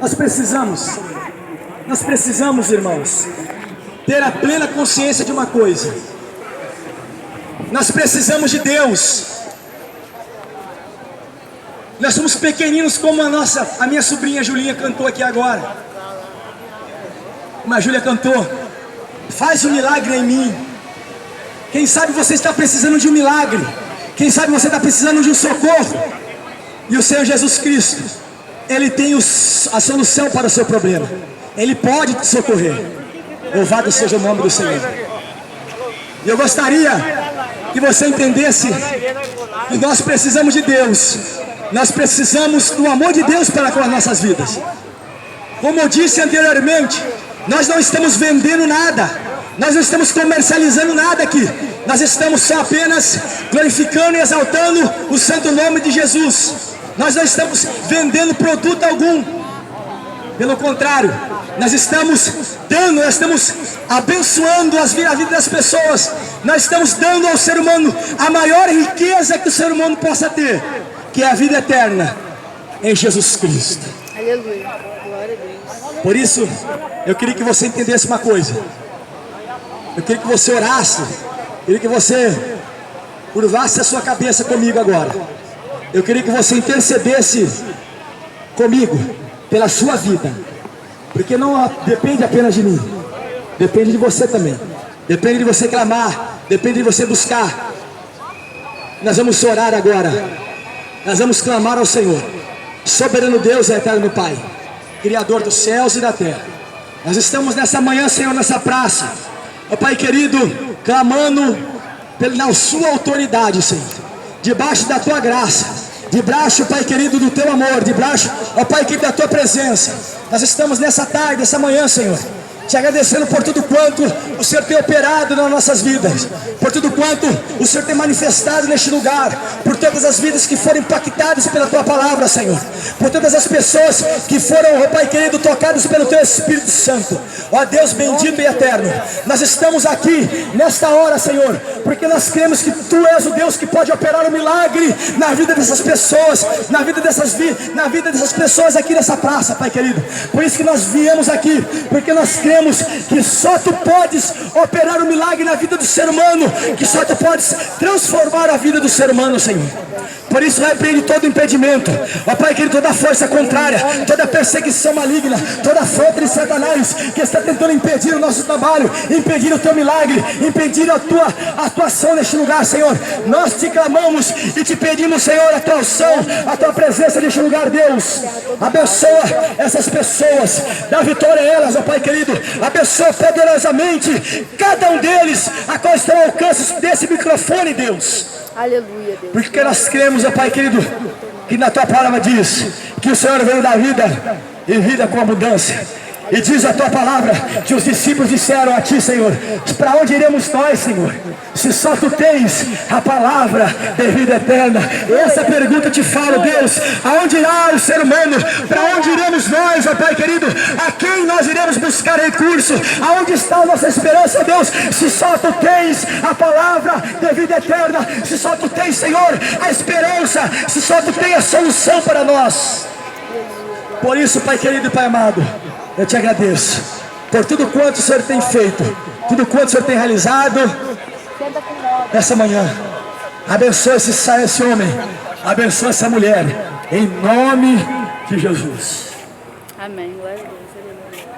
Nós precisamos, irmãos, ter a plena consciência de uma coisa. Nós precisamos de Deus. Nós somos pequeninos como a minha sobrinha Julinha cantou aqui agora. Como a Júlia cantou, faz um milagre em mim. Quem sabe você está precisando de um milagre. Quem sabe você está precisando de um socorro. E o Senhor Jesus Cristo, Ele tem a solução para o seu problema. Ele pode te socorrer. Louvado seja o nome do Senhor. E eu gostaria que você entendesse que nós precisamos de Deus. Nós precisamos do amor de Deus para com as nossas vidas. Como eu disse anteriormente, nós não estamos vendendo nada. Nós não estamos comercializando nada aqui. Nós estamos só apenas glorificando e exaltando o santo nome de Jesus. Nós não estamos vendendo produto algum. Pelo contrário, nós estamos dando, nós estamos abençoando a vida das pessoas. Nós estamos dando ao ser humano a maior riqueza que o ser humano possa ter, que é a vida eterna em Jesus Cristo. Aleluia, glória a Deus. Por isso, eu queria que você entendesse uma coisa. Eu queria que você orasse. Eu queria que você curvasse a sua cabeça comigo agora. Eu queria que você intercedesse comigo pela sua vida. Porque não depende apenas de mim. Depende de você também. Depende de você clamar. Depende de você buscar. Nós vamos orar agora. Nós vamos clamar ao Senhor. Soberano Deus e eterno Pai, Criador dos céus e da terra. Nós estamos nessa manhã, Senhor, nessa praça, ó Pai querido, clamando na sua autoridade, Senhor, debaixo da tua graça, debaixo, Pai querido, do teu amor, debaixo, ó Pai querido, da tua presença. Nós estamos nessa tarde, essa manhã, Senhor, te agradecendo por tudo quanto o Senhor tem operado nas nossas vidas, por tudo quanto o Senhor tem manifestado neste lugar, por todas as vidas que foram impactadas pela tua palavra, Senhor, por todas as pessoas que foram, ó Pai querido, tocadas pelo teu Espírito Santo. Ó Deus bendito e eterno, nós estamos aqui nesta hora, Senhor, porque nós cremos que tu és o Deus que pode operar um milagre na vida dessas pessoas, na vida dessas pessoas aqui nessa praça, Pai querido. Por isso que nós viemos aqui, porque nós cremos que só tu podes operar um milagre na vida do ser humano, que só tu podes transformar a vida do ser humano, Senhor. Por isso repreende todo impedimento, ó Pai querido, toda força contrária, toda perseguição maligna, toda falta de Satanás que está tentando impedir o nosso trabalho, impedir o teu milagre, impedir a tua atuação neste lugar, Senhor. Nós te clamamos e te pedimos, Senhor, a tua unção, a tua presença neste lugar, Deus. Abençoa essas pessoas, dá vitória a elas, ó Pai querido. Abençoa poderosamente cada um deles, a qual estão ao alcance desse microfone, Deus. Aleluia, Deus. Porque nós cremos, ó Pai querido, que na tua palavra diz que o Senhor veio dar vida e vida com abundância. E diz a tua palavra que os discípulos disseram a ti, Senhor, para onde iremos nós, Senhor, se só tu tens a palavra de vida eterna? Essa pergunta eu te falo, Deus. Aonde irá o ser humano? Para onde iremos nós, ó Pai querido? A quem nós iremos buscar recurso? Aonde está a nossa esperança, Deus, se só tu tens a palavra de vida eterna? Se só tu tens, Senhor, a esperança? Se só tu tens a solução para nós? Por isso, Pai querido e Pai amado, eu te agradeço por tudo quanto o Senhor tem feito, tudo quanto o Senhor tem realizado nessa manhã. Abençoa esse homem, abençoa essa mulher, em nome de Jesus. Amém, glória a Deus. Aleluia.